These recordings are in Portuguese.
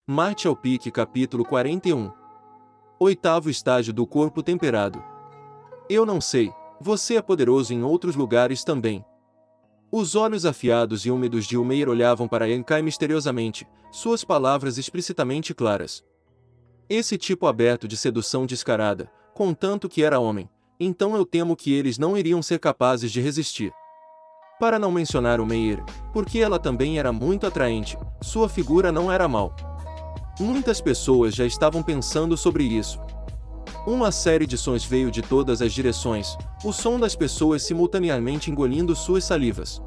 Marte ao Pique capítulo 41. Oitavo estágio do corpo temperado. Eu não sei, você é poderoso em outros lugares também. Os olhos afiados e úmidos de Umeir olhavam para Yankai misteriosamente, suas palavras explicitamente claras. Esse tipo aberto de sedução descarada, contanto que era homem, então eu temo que eles não iriam ser capazes de resistir. Para não mencionar Umeir, porque ela também era muito atraente, sua figura não era mal. Muitas pessoas já estavam pensando sobre isso. Uma série de sons veio de todas as direções, o som das pessoas simultaneamente engolindo suas salivas.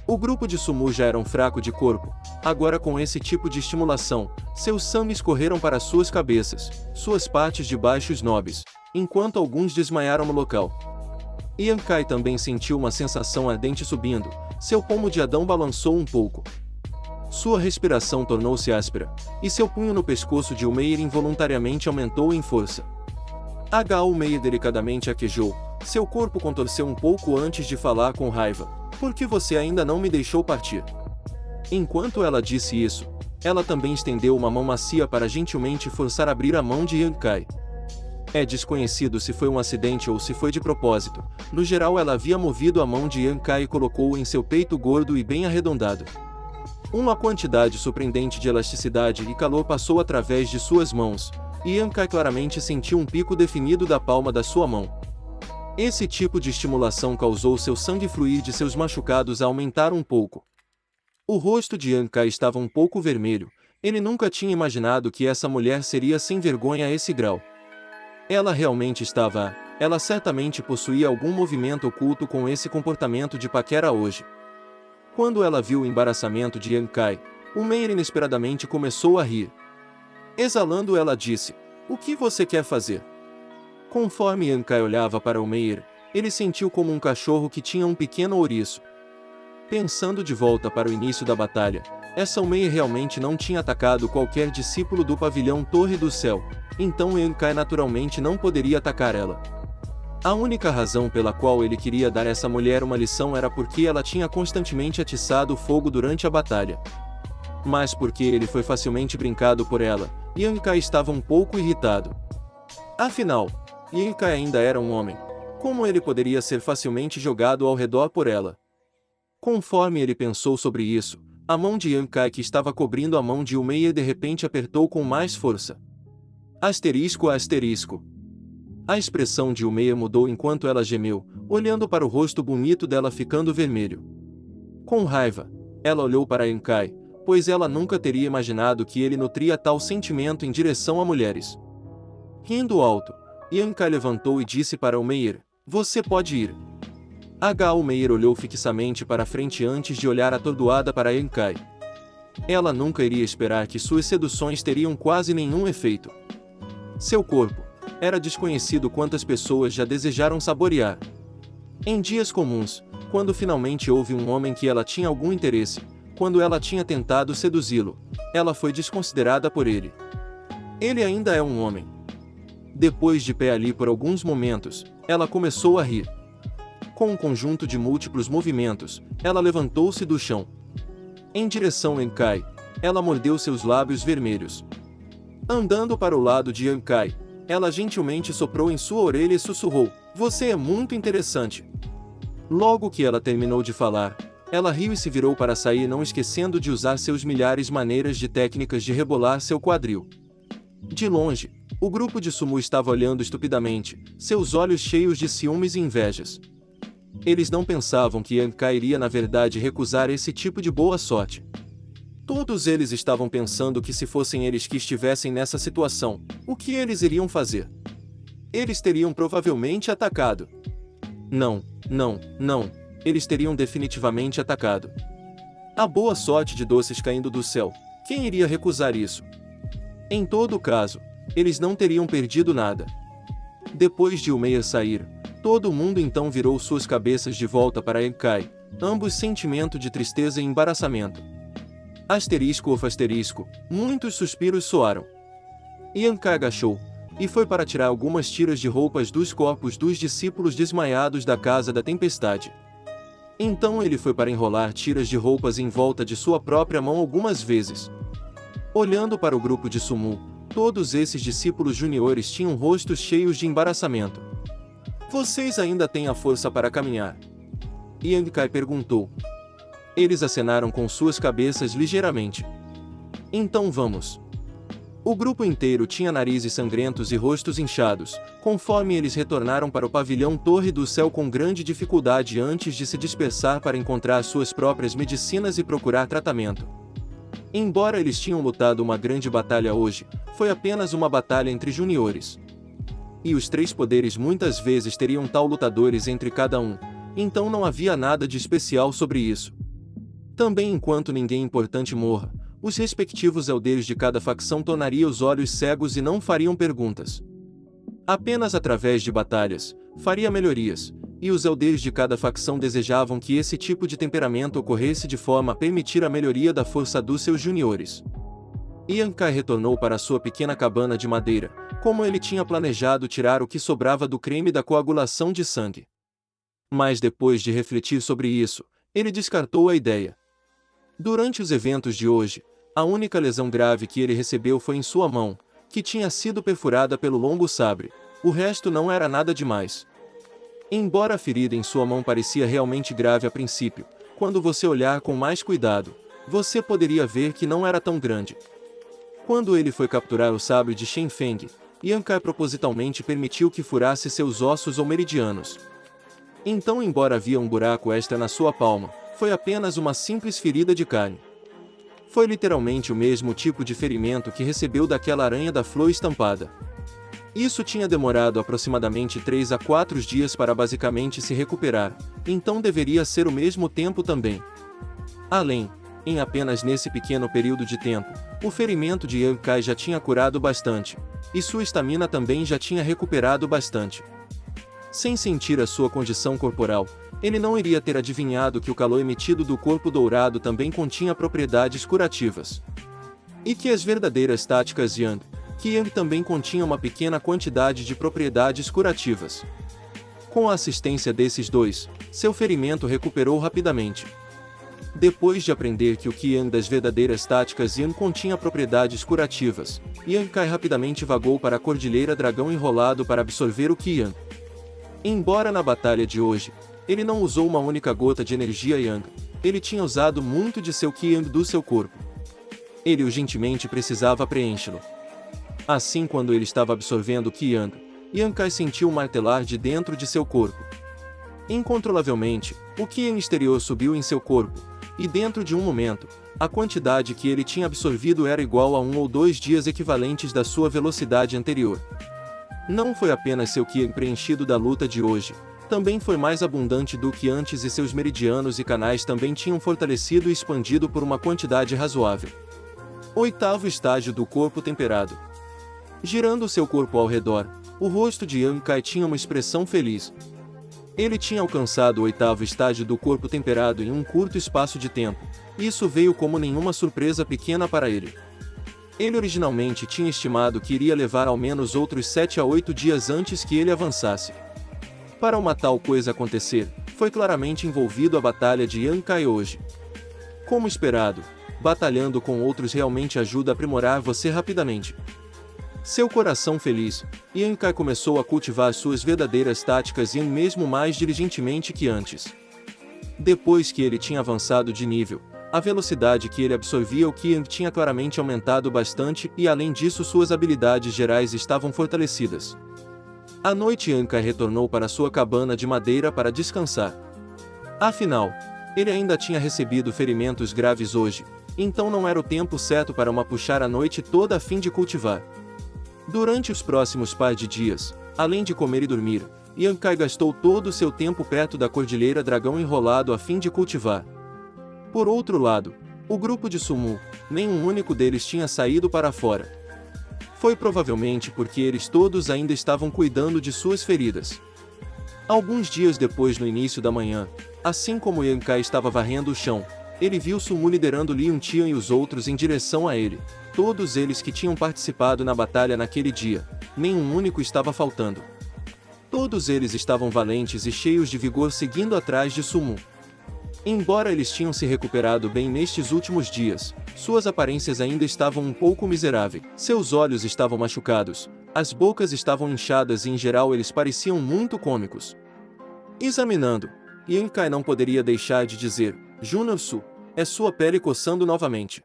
O grupo de Sumu já era um fraco de corpo, agora com esse tipo de estimulação, seus sangues correram para suas cabeças, suas partes de baixo nobres, enquanto alguns desmaiaram no local. Yankai também sentiu uma sensação ardente subindo, seu pomo de Adão balançou um pouco. Sua respiração tornou-se áspera, e seu punho no pescoço de Umeir involuntariamente aumentou em força. Umeir delicadamente aquejou, seu corpo contorceu um pouco antes de falar com raiva. Por que você ainda não me deixou partir? Enquanto ela disse isso, ela também estendeu uma mão macia para gentilmente forçar abrir a mão de Yankai. É desconhecido se foi um acidente ou se foi de propósito, no geral ela havia movido a mão de Yankai e colocou-o em seu peito gordo e bem arredondado. Uma quantidade surpreendente de elasticidade e calor passou através de suas mãos, e Yankai claramente sentiu um pico definido da palma da sua mão. Esse tipo de estimulação causou seu sangue fluir de seus machucados a aumentar um pouco. O rosto de Yankai estava um pouco vermelho, ele nunca tinha imaginado que essa mulher seria sem vergonha a esse grau. Ela certamente possuía algum movimento oculto com esse comportamento de paquera hoje. Quando ela viu o embaraçamento de Yankai, Umeir inesperadamente começou a rir. Exalando, ela disse: "O que você quer fazer?" Conforme Yankai olhava para Umeir, ele sentiu como um cachorro que tinha um pequeno ouriço. Pensando de volta para o início da batalha, essa Umeir realmente não tinha atacado qualquer discípulo do pavilhão Torre do Céu, então Yankai naturalmente não poderia atacar ela. A única razão pela qual ele queria dar essa mulher uma lição era porque ela tinha constantemente atiçado o fogo durante a batalha. Mas porque ele foi facilmente brincado por ela, Yankai estava um pouco irritado. Afinal, Yankai ainda era um homem. Como ele poderia ser facilmente jogado ao redor por ela? Conforme ele pensou sobre isso, a mão de Yankai que estava cobrindo a mão de Umeir de repente apertou com mais força. Asterisco. A expressão de Umeir mudou enquanto ela gemeu, olhando para o rosto bonito dela ficando vermelho. Com raiva, ela olhou para Yankai, pois ela nunca teria imaginado que ele nutria tal sentimento em direção a mulheres. Rindo alto, Yankai levantou e disse para Umeir: "Você pode ir." Umeir olhou fixamente para frente antes de olhar atordoada para Yankai. Ela nunca iria esperar que suas seduções teriam quase nenhum efeito. Seu corpo era desconhecido quantas pessoas já desejaram saborear. Em dias comuns, quando finalmente houve um homem que ela tinha algum interesse, quando ela tinha tentado seduzi-lo, ela foi desconsiderada por ele. Ele ainda é um homem. Depois de pé ali por alguns momentos, ela começou a rir. Com um conjunto de múltiplos movimentos, ela levantou-se do chão. Em direção a Yankai, ela mordeu seus lábios vermelhos. Andando para o lado de Yankai, ela gentilmente soprou em sua orelha e sussurrou: "Você é muito interessante." Logo que ela terminou de falar, ela riu e se virou para sair, não esquecendo de usar seus milhares maneiras de técnicas de rebolar seu quadril. De longe, o grupo de Sumu estava olhando estupidamente, seus olhos cheios de ciúmes e invejas. Eles não pensavam que Yankai iria na verdade recusar esse tipo de boa sorte. Todos eles estavam pensando que se fossem eles que estivessem nessa situação, o que eles iriam fazer? Eles teriam provavelmente atacado. Não. Eles teriam definitivamente atacado. A boa sorte de doces caindo do céu, quem iria recusar isso? Em todo caso, eles não teriam perdido nada. Depois de Umeir sair, todo mundo então virou suas cabeças de volta para Yankai, ambos sentimento de tristeza e embaraçamento. Asterisco, muitos suspiros soaram. Yankai agachou, e foi para tirar algumas tiras de roupas dos corpos dos discípulos desmaiados da Casa da Tempestade. Então ele foi para enrolar tiras de roupas em volta de sua própria mão algumas vezes. Olhando para o grupo de Sumu, todos esses discípulos juniores tinham rostos cheios de embaraçamento. Vocês ainda têm a força para caminhar? Yang Kai perguntou. Eles acenaram com suas cabeças ligeiramente. Então vamos. O grupo inteiro tinha narizes sangrentos e rostos inchados, conforme eles retornaram para o pavilhão Torre do Céu com grande dificuldade antes de se dispersar para encontrar suas próprias medicinas e procurar tratamento. Embora eles tinham lutado uma grande batalha hoje, foi apenas uma batalha entre juniores. E os três poderes muitas vezes teriam tal lutadores entre cada um, então não havia nada de especial sobre isso. Também enquanto ninguém importante morra, os respectivos elders de cada facção tornariam os olhos cegos e não fariam perguntas. Apenas através de batalhas, faria melhorias, e os elders de cada facção desejavam que esse tipo de temperamento ocorresse de forma a permitir a melhoria da força dos seus juniores. Yang Kai retornou para sua pequena cabana de madeira, como ele tinha planejado tirar o que sobrava do creme da coagulação de sangue. Mas depois de refletir sobre isso, ele descartou a ideia. Durante os eventos de hoje, a única lesão grave que ele recebeu foi em sua mão, que tinha sido perfurada pelo longo sabre. O resto não era nada demais. Embora a ferida em sua mão parecia realmente grave a princípio, quando você olhar com mais cuidado, você poderia ver que não era tão grande. Quando ele foi capturar o sabre de Shen Feng, Yang Kai propositalmente permitiu que furasse seus ossos ou meridianos. Então, embora havia um buraco extra na sua palma, foi apenas uma simples ferida de carne. Foi literalmente o mesmo tipo de ferimento que recebeu daquela aranha da flor estampada. Isso tinha demorado aproximadamente 3 a 4 dias para basicamente se recuperar, então deveria ser o mesmo tempo também. Além, em apenas nesse pequeno período de tempo, o ferimento de Yang Kai já tinha curado bastante, e sua estamina também já tinha recuperado bastante. Sem sentir a sua condição corporal, ele não iria ter adivinhado que o calor emitido do corpo dourado também continha propriedades curativas. E que as verdadeiras táticas Yang também continha uma pequena quantidade de propriedades curativas. Com a assistência desses dois, seu ferimento recuperou rapidamente. Depois de aprender que o Yang das verdadeiras táticas Yang continha propriedades curativas, Yang Kai rapidamente vagou para a Cordilheira Dragão Enrolado para absorver o Yang. Embora na batalha de hoje, ele não usou uma única gota de energia Yang, ele tinha usado muito de seu Yang do seu corpo. Ele urgentemente precisava preenchê-lo. Assim, quando ele estava absorvendo o Yang Kai sentiu um martelar de dentro de seu corpo. Incontrolavelmente, o Yang exterior subiu em seu corpo, e dentro de um momento, a quantidade que ele tinha absorvido era igual a 1 ou 2 dias equivalentes da sua velocidade anterior. Não foi apenas seu Yang preenchido da luta de hoje, também foi mais abundante do que antes e seus meridianos e canais também tinham fortalecido e expandido por uma quantidade razoável. Oitavo estágio do corpo temperado. Girando seu corpo ao redor, o rosto de Yang Kai tinha uma expressão feliz. Ele tinha alcançado o oitavo estágio do corpo temperado em um curto espaço de tempo, e isso veio como nenhuma surpresa pequena para ele. Ele originalmente tinha estimado que iria levar ao menos outros 7 a 8 dias antes que ele avançasse. Para uma tal coisa acontecer, foi claramente envolvido a batalha de Yang Kai hoje. Como esperado, batalhando com outros realmente ajuda a aprimorar você rapidamente. Seu coração feliz, Yang Kai começou a cultivar suas verdadeiras táticas Yang mesmo mais diligentemente que antes. Depois que ele tinha avançado de nível, a velocidade que ele absorvia o Yang tinha claramente aumentado bastante e além disso suas habilidades gerais estavam fortalecidas. À noite Yang Kai retornou para sua cabana de madeira para descansar. Afinal, ele ainda tinha recebido ferimentos graves hoje, então não era o tempo certo para uma puxar a noite toda a fim de cultivar. Durante os próximos par de dias, além de comer e dormir, Yang Kai gastou todo o seu tempo perto da Cordilheira Dragão Enrolado a fim de cultivar. Por outro lado, o grupo de Sumu, nenhum único deles tinha saído para fora. Foi provavelmente porque eles todos ainda estavam cuidando de suas feridas. Alguns dias depois, no início da manhã, assim como Yang Kai estava varrendo o chão, ele viu Sumu liderando Liu Tian e os outros em direção a ele. Todos eles que tinham participado na batalha naquele dia, nenhum único estava faltando. Todos eles estavam valentes e cheios de vigor seguindo atrás de Sumu. Embora eles tinham se recuperado bem nestes últimos dias, suas aparências ainda estavam um pouco miseráveis. Seus olhos estavam machucados, as bocas estavam inchadas e em geral eles pareciam muito cômicos. Examinando, Yankai não poderia deixar de dizer: Junarsu, é sua pele coçando novamente.